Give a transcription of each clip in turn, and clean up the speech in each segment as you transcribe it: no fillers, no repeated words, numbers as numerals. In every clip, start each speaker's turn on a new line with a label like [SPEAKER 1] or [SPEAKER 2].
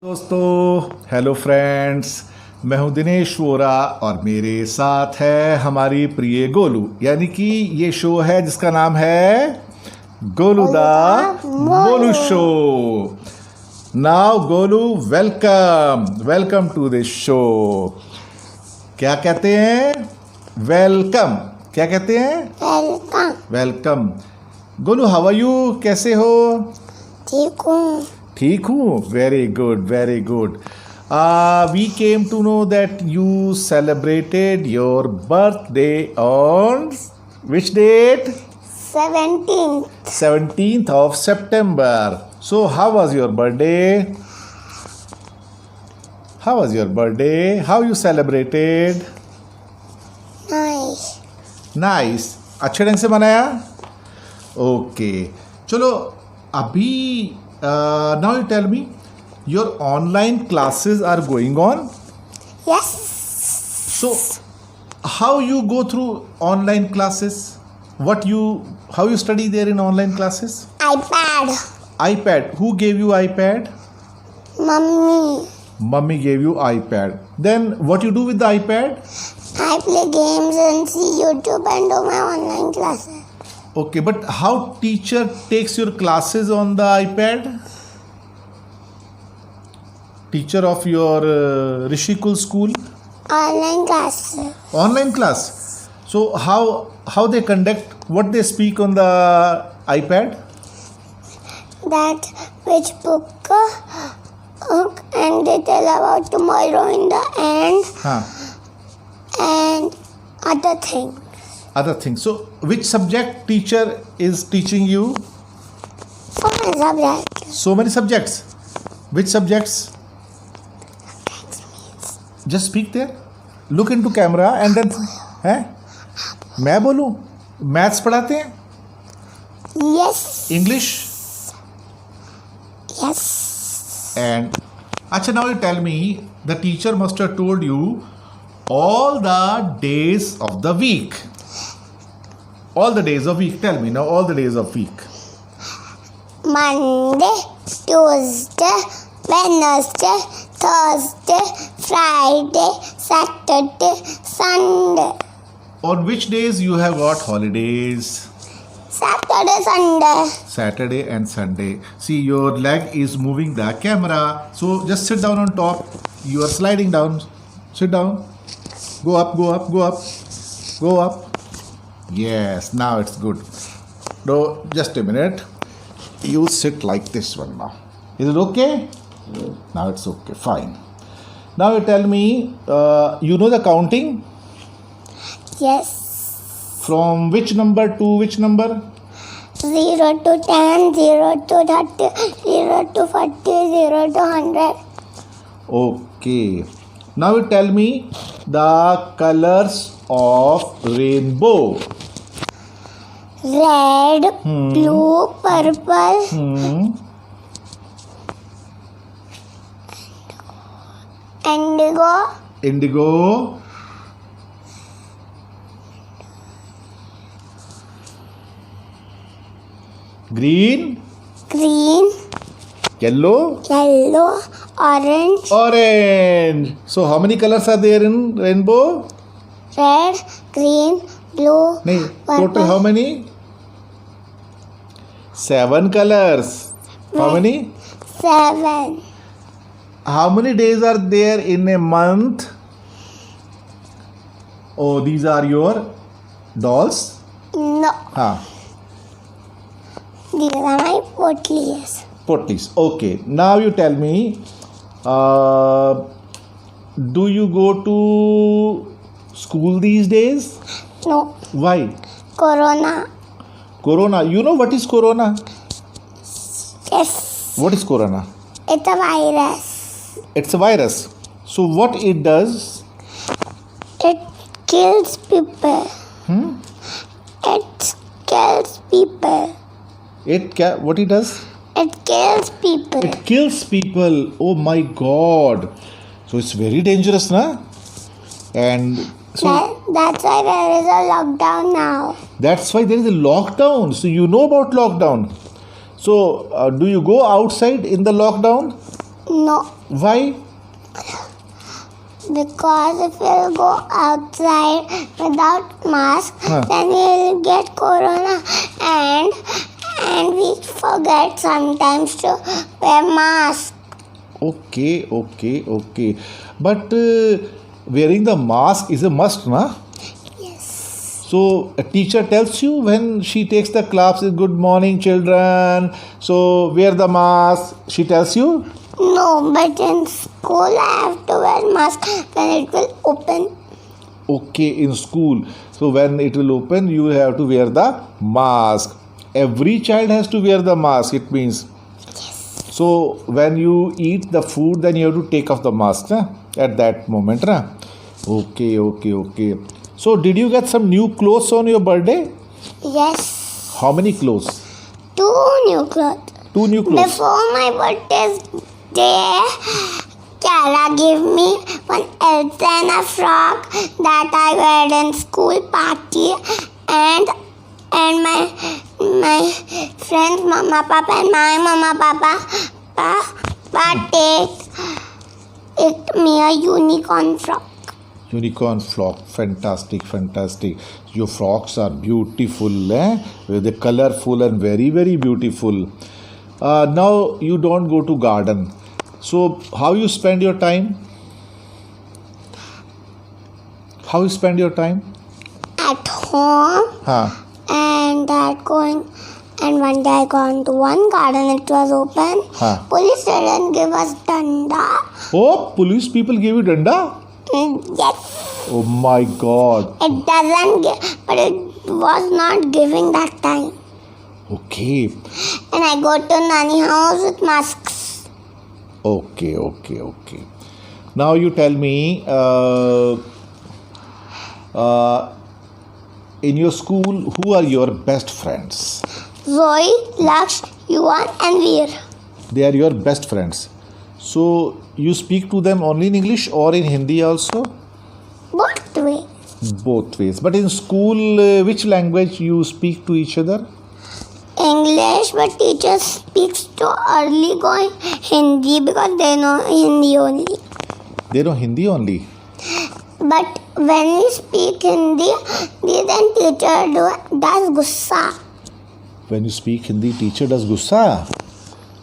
[SPEAKER 1] दोस्तों, hello friends. मैं हूं दिनेश वोरा और मेरे साथ है हमारी प्रिय गोलू, यानी कि ये शो है जिसका नाम है गोलू दा Molu show. Now Golu, welcome to this show. क्या कहते हैं? वेलकम। क्या कहते हैं? Welcome. Golu, how are you? कैसे हो? ठीक हूँ। Very good, very good. We came to know that you celebrated your birthday on which date? 17th of September. So how was your birthday? How you celebrated? Nice. अच्छे ढंग से मनाया? Okay, चलो अभी now you tell me, your online classes are going on.
[SPEAKER 2] Yes.
[SPEAKER 1] So how you go through online classes? How you study there in online classes? iPad. Who gave you iPad? Mummy gave you iPad. Then what you do with the iPad?
[SPEAKER 2] I play games and see YouTube and do my online classes.
[SPEAKER 1] Okay, but how teacher takes your classes on the iPad? Teacher of your Rishikul school?
[SPEAKER 2] Online classes.
[SPEAKER 1] Online class. So how they conduct, what they speak on the iPad?
[SPEAKER 2] That which book and they tell about tomorrow in the end and other things.
[SPEAKER 1] So which subject teacher is teaching you? So many subjects. Which subjects? Just speak there. Look into camera and then मैं बोलूं? Maths पढ़ाते हैं?
[SPEAKER 2] Yes.
[SPEAKER 1] English?
[SPEAKER 2] Yes.
[SPEAKER 1] And अच्छा, now you tell me, the teacher must have told you all the days of the week. All the days of week. Tell me now, all the days of week.
[SPEAKER 2] Monday, Tuesday, Wednesday, Thursday, Friday, Saturday, Sunday.
[SPEAKER 1] On which days you have got holidays? Saturday and Sunday. See, your leg is moving the camera. So just sit down on top. You are sliding down. Sit down. Go up. Yes, now it's good. No, just a minute. You sit like this one now. Is it okay? Now it's okay. Fine. Now you tell me, you know the counting?
[SPEAKER 2] Yes.
[SPEAKER 1] From which number to which number?
[SPEAKER 2] 0 to 10, 0 to 30, 0 to 40, 0 to 100.
[SPEAKER 1] Okay. Now you tell me the colors of rainbow.
[SPEAKER 2] Red, blue, purple,
[SPEAKER 1] indigo, green, yellow, orange. So how many colors are there in rainbow?
[SPEAKER 2] Red, green, blue,
[SPEAKER 1] total
[SPEAKER 2] purple.
[SPEAKER 1] how many? 7 colors. How many?
[SPEAKER 2] 7.
[SPEAKER 1] How many days are there in a month? Oh, these are your dolls?
[SPEAKER 2] No. These are my
[SPEAKER 1] Potlies. Okay. Now you tell me, do you go to school these days?
[SPEAKER 2] No.
[SPEAKER 1] Why?
[SPEAKER 2] Corona.
[SPEAKER 1] You know what is corona?
[SPEAKER 2] Yes.
[SPEAKER 1] What is corona?
[SPEAKER 2] It's a virus.
[SPEAKER 1] It's a virus. So what it does?
[SPEAKER 2] It kills people. It kills people.
[SPEAKER 1] What it does?
[SPEAKER 2] It kills people.
[SPEAKER 1] It kills people. Oh my God. So it's very dangerous, na? And so
[SPEAKER 2] that's why there is a lockdown now.
[SPEAKER 1] That's why there is a lockdown. So you know about lockdown. So do you go outside in the lockdown?
[SPEAKER 2] No,
[SPEAKER 1] Why?
[SPEAKER 2] because if we'll go outside without mask,
[SPEAKER 1] Huh.
[SPEAKER 2] then we'll get corona, and we forget sometimes to wear mask.
[SPEAKER 1] Okay. But wearing the mask is a must, na?
[SPEAKER 2] Yes.
[SPEAKER 1] So a teacher tells you when she takes the class, good morning, children. So wear the mask. She tells you.
[SPEAKER 2] No, but in school I have to wear mask when it will open.
[SPEAKER 1] Okay, in school. So when it will open, you have to wear the mask. Every child has to wear the mask. It means. So when you eat the food, then you have to take off the mask, na? At that moment, na? Okay. So did you get some new clothes on your birthday?
[SPEAKER 2] Yes.
[SPEAKER 1] How many clothes?
[SPEAKER 2] 2 new clothes.
[SPEAKER 1] 2 new clothes.
[SPEAKER 2] Before my birthday's day, Kara gave me one Elsa and a frock that I wear in school party, and my friends mama papa and my mama papa take me a unicorn frock.
[SPEAKER 1] Unicorn frock, fantastic. Your frocks are beautiful, eh? They're colorful and very, very beautiful. Now you don't go to garden. So how you spend your time? How you spend your time?
[SPEAKER 2] At home,
[SPEAKER 1] Huh.
[SPEAKER 2] and one day I gone to one garden, it was open.
[SPEAKER 1] Huh.
[SPEAKER 2] Police didn't give us danda.
[SPEAKER 1] Oh, police people gave you danda?
[SPEAKER 2] Yes,
[SPEAKER 1] Oh my God.
[SPEAKER 2] it doesn't give, but it was not giving that time.
[SPEAKER 1] Okay.
[SPEAKER 2] And I go to Nani house with masks.
[SPEAKER 1] Okay. Now you tell me, in your school, who are your best friends?
[SPEAKER 2] Zoe, Laksh, Yuvan and Veer.
[SPEAKER 1] They are your best friends. So you speak to them only in English or in Hindi also?
[SPEAKER 2] Both way.
[SPEAKER 1] Both ways. But in school, which language you speak to each other?
[SPEAKER 2] English, but teacher speaks to early going Hindi because they know Hindi only.
[SPEAKER 1] They know Hindi only.
[SPEAKER 2] But when we speak Hindi, then teacher does gussa.
[SPEAKER 1] When you speak Hindi, teacher does gussa.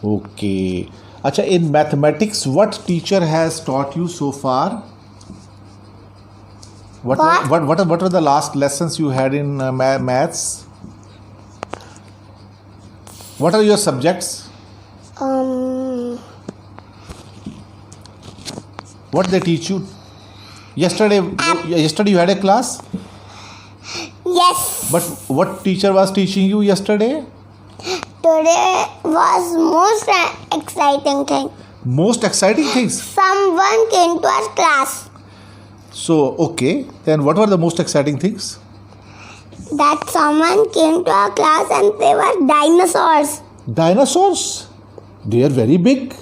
[SPEAKER 1] Okay. Acha, in mathematics, what teacher has taught you so far? What are the last lessons you had in maths? What are your subjects? What they teach you? Yesterday you had a class?
[SPEAKER 2] Yes.
[SPEAKER 1] But what teacher was teaching you yesterday?
[SPEAKER 2] Today was most exciting thing.
[SPEAKER 1] Most exciting things.
[SPEAKER 2] Someone came to our class.
[SPEAKER 1] So, okay. Then what were the most exciting things?
[SPEAKER 2] That someone came to our class and they were dinosaurs.
[SPEAKER 1] Dinosaurs. They are very big.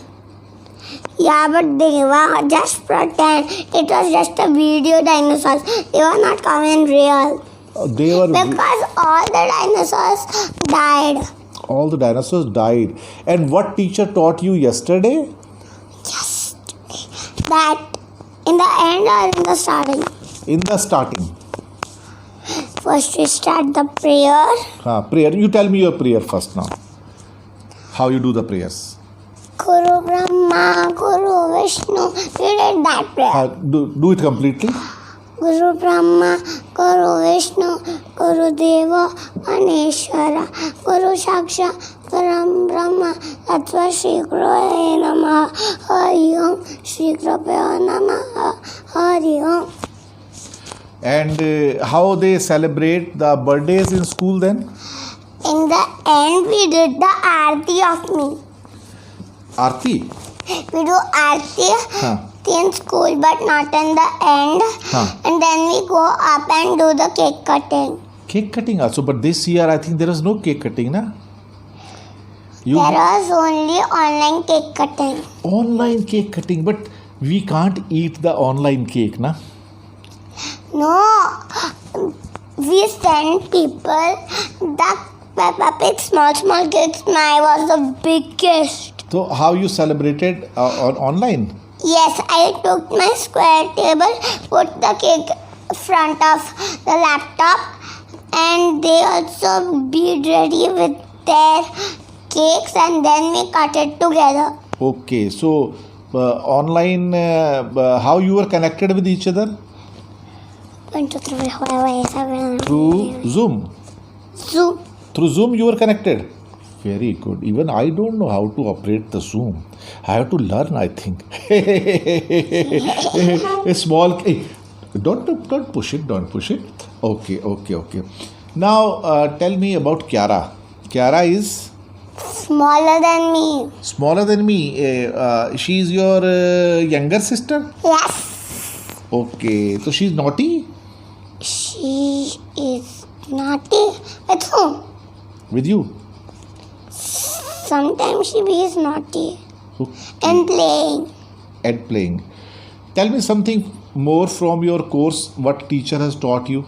[SPEAKER 2] Yeah, but they were just pretend. It was just a video dinosaurs. They were not coming real.
[SPEAKER 1] They were
[SPEAKER 2] Because all the dinosaurs died.
[SPEAKER 1] all the dinosaurs died. And what teacher taught you yesterday?
[SPEAKER 2] Yes. That in the end or in the starting?
[SPEAKER 1] In the starting.
[SPEAKER 2] First we start the prayer.
[SPEAKER 1] Prayer. You tell me your prayer first now. How you do the prayers?
[SPEAKER 2] Guru Brahma, Guru Vishnu. We did that prayer.
[SPEAKER 1] Do it completely.
[SPEAKER 2] Guru Brahma, Guru Vishnu, Guru Deva, Maneshwara, Guru Saksha, Param Brahma, Tattva Shri Gurave Namaha, Hari Om, Shri Krapaya Namaha, Hari Om.
[SPEAKER 1] And how they celebrate the birthdays in school then?
[SPEAKER 2] In the end, we did the Aarti of me.
[SPEAKER 1] Aarti?
[SPEAKER 2] We do Aarti in school, but not in the end. And then we go up and do the cake cutting.
[SPEAKER 1] Cake cutting also, but this year I think there was no cake cutting, na?
[SPEAKER 2] There was only online cake cutting.
[SPEAKER 1] Online cake cutting, but we can't eat the online cake, na?
[SPEAKER 2] No, we send people the Peppa Pig small cakes. Mine was the biggest.
[SPEAKER 1] So how you celebrated online?
[SPEAKER 2] Yes, I took my square table, put the cake front of the laptop, and they also be ready with their cakes, and then we cut it together.
[SPEAKER 1] Okay, so online, how you were connected with each other?
[SPEAKER 2] 1, 2, 3, 4, 5, 6, 7,
[SPEAKER 1] Through Zoom.
[SPEAKER 2] Zoom.
[SPEAKER 1] Through Zoom you were connected. Very good. Even I don't know how to operate the Zoom. I have to learn, I think. A small. Don't push it. Don't push it. Okay. Now tell me about Kiara. Kiara is
[SPEAKER 2] Smaller than me.
[SPEAKER 1] smaller than me. She is your younger sister.
[SPEAKER 2] Yes.
[SPEAKER 1] Okay. So she's naughty
[SPEAKER 2] She is naughty. With whom?
[SPEAKER 1] with you.
[SPEAKER 2] Sometimes she is naughty
[SPEAKER 1] Okay.
[SPEAKER 2] and playing.
[SPEAKER 1] And playing. Tell me something more from your course. What teacher has taught you?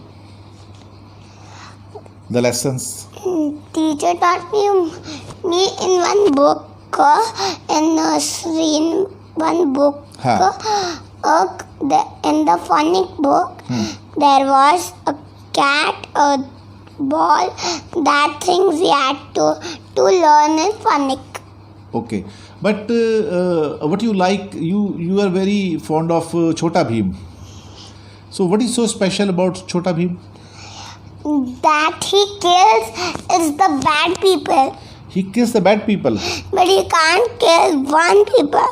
[SPEAKER 1] The lessons.
[SPEAKER 2] Teacher taught me in one book, in nursery, in one book.
[SPEAKER 1] Huh.
[SPEAKER 2] In the phonic book, there was a cat, a ball, that things we had to learn in phonic.
[SPEAKER 1] Okay. But what you like? You are very fond of Chota Bheem. So what is so special about Chota Bheem?
[SPEAKER 2] That he kills is the bad people,
[SPEAKER 1] He kills the bad people.
[SPEAKER 2] but he can't kill one people.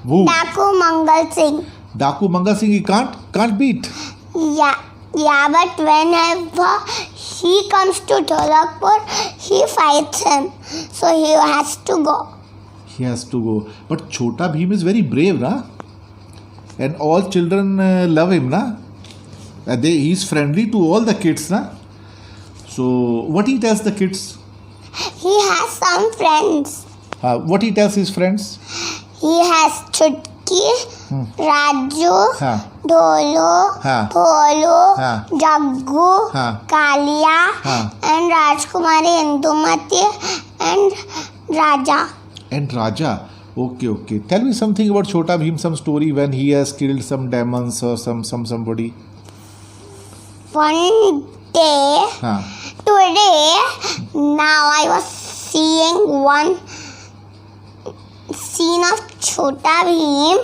[SPEAKER 1] Who?
[SPEAKER 2] Daku Mangal Singh.
[SPEAKER 1] Daku Mangal Singh. He can't beat.
[SPEAKER 2] Yeah, but whenever he comes to Dholakpur, he fights him. So he has to go.
[SPEAKER 1] He has to go. But Chota Bheem is very brave, na? And all children love him, na? He's friendly to all the kids, na? So what he tells the kids?
[SPEAKER 2] He has some friends.
[SPEAKER 1] What he tells his friends?
[SPEAKER 2] He has Chutki, Raju,
[SPEAKER 1] Huh.
[SPEAKER 2] Dholo,
[SPEAKER 1] Huh.
[SPEAKER 2] Bholu,
[SPEAKER 1] Huh.
[SPEAKER 2] Jaggu,
[SPEAKER 1] Huh.
[SPEAKER 2] Kalia,
[SPEAKER 1] Huh.
[SPEAKER 2] and Rajkumari Indumati, and Raja.
[SPEAKER 1] And Raja. Okay. Tell me something about Chota Bheem, some story when he has killed some demons or somebody.
[SPEAKER 2] One day,
[SPEAKER 1] Huh.
[SPEAKER 2] today, now I was seeing one scene of Chota Bheem.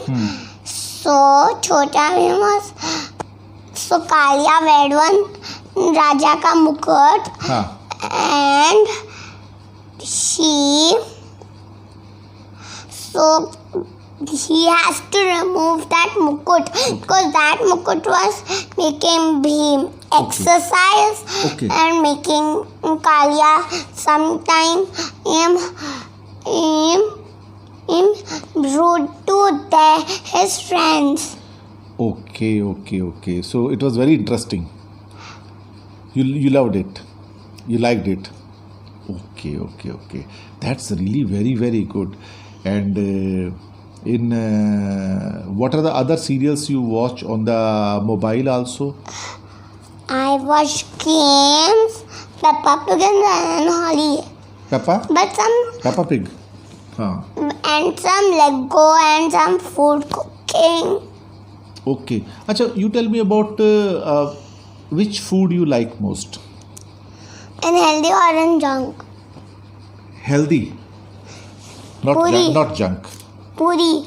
[SPEAKER 2] So Chota Bheem was, so Kalia weared one Raja ka mukut,
[SPEAKER 1] Huh.
[SPEAKER 2] and he has to remove that mukut, because that mukut was making Bheem exercise
[SPEAKER 1] Okay.
[SPEAKER 2] and making Kalia sometime rude to his friends.
[SPEAKER 1] Okay. So it was very interesting. You loved it. You liked it. Okay. That's really very, very good. And what are the other serials you watch on the mobile also?
[SPEAKER 2] I watch games, Peppa Pig and Holly.
[SPEAKER 1] Peppa Pig. Huh.
[SPEAKER 2] And some Lego and some food cooking.
[SPEAKER 1] Okay. Acha, you tell me about which food you like most.
[SPEAKER 2] And healthy or in junk.
[SPEAKER 1] Healthy.
[SPEAKER 2] Puri.
[SPEAKER 1] Not junk.
[SPEAKER 2] Puri.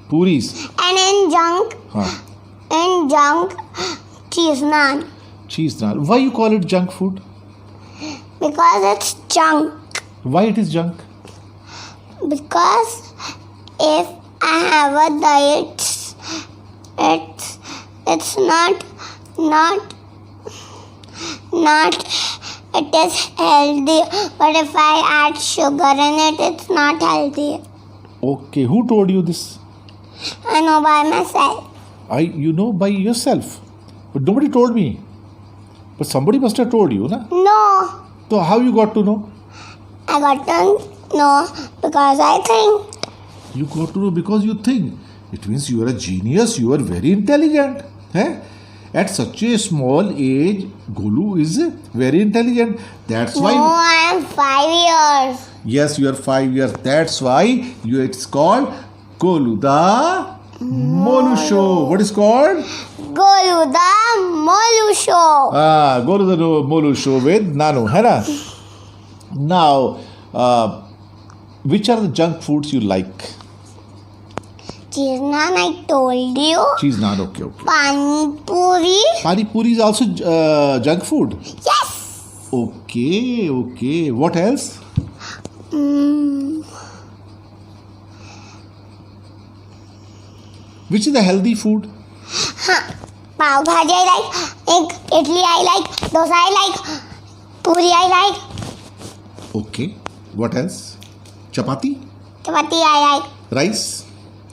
[SPEAKER 1] Puris.
[SPEAKER 2] And in junk, cheese naan.
[SPEAKER 1] Cheese naan. Why you call it junk food?
[SPEAKER 2] Because it's junk.
[SPEAKER 1] Why it is junk?
[SPEAKER 2] Because if I have a diet, it's not it is healthy. But if I add sugar in it, it's not healthy.
[SPEAKER 1] Okay. Who told you this?
[SPEAKER 2] I know by myself.
[SPEAKER 1] You know by yourself. But nobody told me. But somebody must have told you, na?
[SPEAKER 2] No,
[SPEAKER 1] So how you got to know?
[SPEAKER 2] I got to know because I think.
[SPEAKER 1] You got to know because you think. It means you are a genius. You are very intelligent. Eh? At such a small age, Golu is very intelligent. That's why.
[SPEAKER 2] No, I am 5 years.
[SPEAKER 1] Yes, you are 5 years. That's why it's called Golu the Molu Show. What is called?
[SPEAKER 2] Golu the Molu Show.
[SPEAKER 1] Golu the Molu Show with Nanu, है ना? Now, which are the junk foods you like?
[SPEAKER 2] Cheese naan, I told you.
[SPEAKER 1] Cheese naan, okay.
[SPEAKER 2] Pani puri.
[SPEAKER 1] Pani puri is also junk food.
[SPEAKER 2] Yes.
[SPEAKER 1] Okay. What else? Which is the healthy food?
[SPEAKER 2] Pav bhaji I like. Egg idli I like. Dosa I like. Puri I like.
[SPEAKER 1] Okay. What else? Chapati?
[SPEAKER 2] Chapati I like.
[SPEAKER 1] Rice?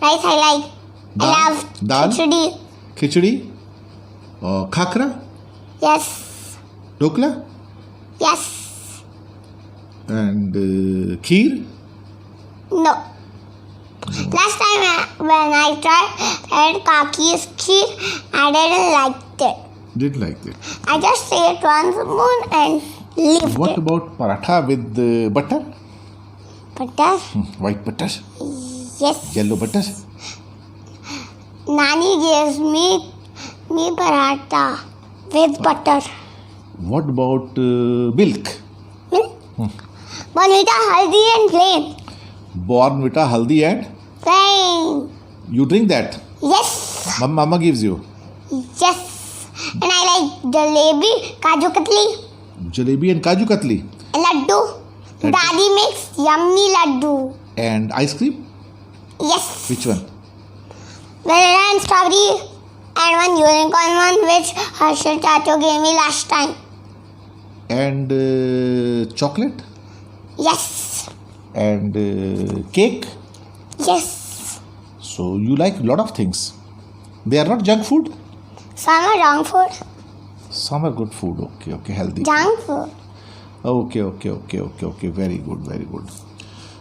[SPEAKER 2] Rice I like. I love
[SPEAKER 1] Dal?
[SPEAKER 2] khichdi.
[SPEAKER 1] Khichdi? Khakra?
[SPEAKER 2] Yes.
[SPEAKER 1] Dokla?
[SPEAKER 2] Yes.
[SPEAKER 1] And kheer?
[SPEAKER 2] No. Last time when I tried Kaki's kheer, I didn't like it.
[SPEAKER 1] Didn't like it.
[SPEAKER 2] I just ate one spoon and left
[SPEAKER 1] What
[SPEAKER 2] it.
[SPEAKER 1] about paratha with butter?
[SPEAKER 2] Butter?
[SPEAKER 1] White butter?
[SPEAKER 2] Yes.
[SPEAKER 1] Yellow butter?
[SPEAKER 2] Nani gives me paratha with butter.
[SPEAKER 1] What about milk?
[SPEAKER 2] Bonvita, haldi and plain.
[SPEAKER 1] Bornvita, haldi and?
[SPEAKER 2] Plain.
[SPEAKER 1] You drink that?
[SPEAKER 2] Yes.
[SPEAKER 1] Mama gives you?
[SPEAKER 2] Yes. And I like jalebi, kaju katli,
[SPEAKER 1] Jalebi and kaju katli?
[SPEAKER 2] laddu.
[SPEAKER 1] Laddu.
[SPEAKER 2] Daddy makes yummy laddu.
[SPEAKER 1] And ice cream?
[SPEAKER 2] Yes.
[SPEAKER 1] Which one?
[SPEAKER 2] Vanilla and strawberry. And one unicorn one which Harshal Chacho gave me last time.
[SPEAKER 1] And chocolate?
[SPEAKER 2] Yes.
[SPEAKER 1] And cake?
[SPEAKER 2] Yes.
[SPEAKER 1] So you like a lot of things. They are not junk food?
[SPEAKER 2] Some are junk food.
[SPEAKER 1] Some are good food. Okay, healthy.
[SPEAKER 2] Junk food.
[SPEAKER 1] Okay. Very good.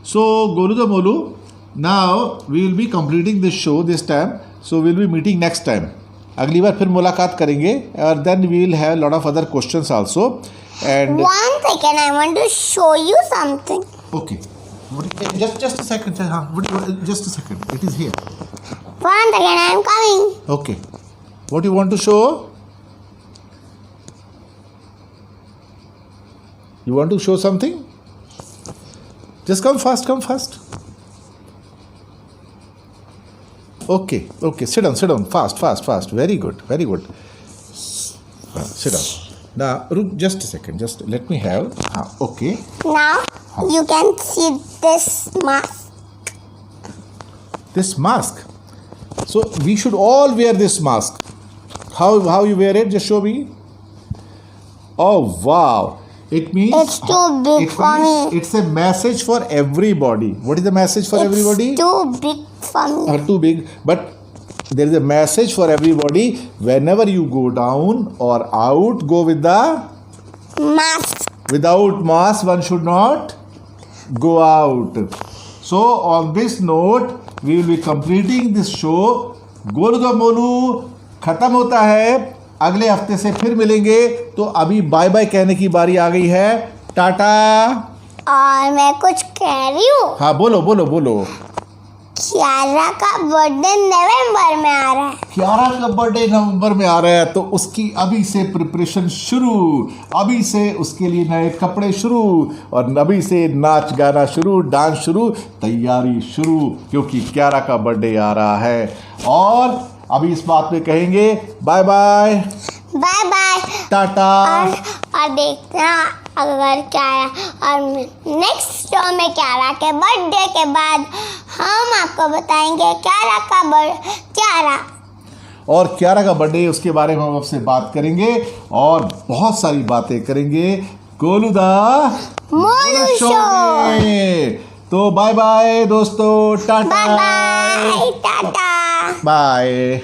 [SPEAKER 1] So, Golu the Molu, now we will be completing this show this time. So, we will be meeting next time. अगली बार फिर मुलाकात करेंगे और then we will have lot of other questions also. And
[SPEAKER 2] One second, I want to show you something.
[SPEAKER 1] okay, just a second. Just a second. It is here.
[SPEAKER 2] One second, I am coming.
[SPEAKER 1] Okay. What you want to show? You want to show something? Just come fast. Okay. Sit down. Fast. Very good. Sit down. Now, just a second. Just let me have. Okay.
[SPEAKER 2] Now, you can see this mask.
[SPEAKER 1] This mask. So we should all wear this mask. How you wear it? Just show me. Oh wow! It means
[SPEAKER 2] It's too big for me.
[SPEAKER 1] It's a message for everybody. What is the message for everybody?
[SPEAKER 2] It's too big for me.
[SPEAKER 1] Too big, but there is a message for everybody. Whenever you go down or out, go with the
[SPEAKER 2] Mask.
[SPEAKER 1] without mask. One should not go out. So on this note, we will be completing this show. Golu the Molu खत्म होता है. अगले हफ्ते से फिर मिलेंगे. तो अभी बाय बाय कहने की बारी आ गई है. टाटा.
[SPEAKER 2] और मैं कुछ कह रही हूँ.
[SPEAKER 1] हाँ बोलो.
[SPEAKER 2] कियारा का बर्थडे नवंबर में आ रहा है.
[SPEAKER 1] कियारा का बर्थडे नवंबर में आ रहा है, तो उसकी अभी से प्रिपरेशन शुरू. अभी से उसके लिए नए कपड़े शुरू और अभी से नाच गाना शुरू, डांस शुरू, तैयारी शुरू, क्योंकि कियारा का बर्थडे आ रहा है. और अभी इस बात में कहेंगे bye bye.
[SPEAKER 2] Bye bye.
[SPEAKER 1] Tata.
[SPEAKER 2] और देखना अगर कियारा और नेक्स्ट शो में कियारा के बर्थडे के बाद हम आपको बताएंगे कियारा
[SPEAKER 1] और कियारा का बर्थडे, उसके बारे में हम आपसे बात करेंगे और बहुत सारी बातें करेंगे गोलू दा
[SPEAKER 2] मोलू शो
[SPEAKER 1] में. तो बाय बाय दोस्तों. Tata.
[SPEAKER 2] Bye bye. Tata.
[SPEAKER 1] Bye.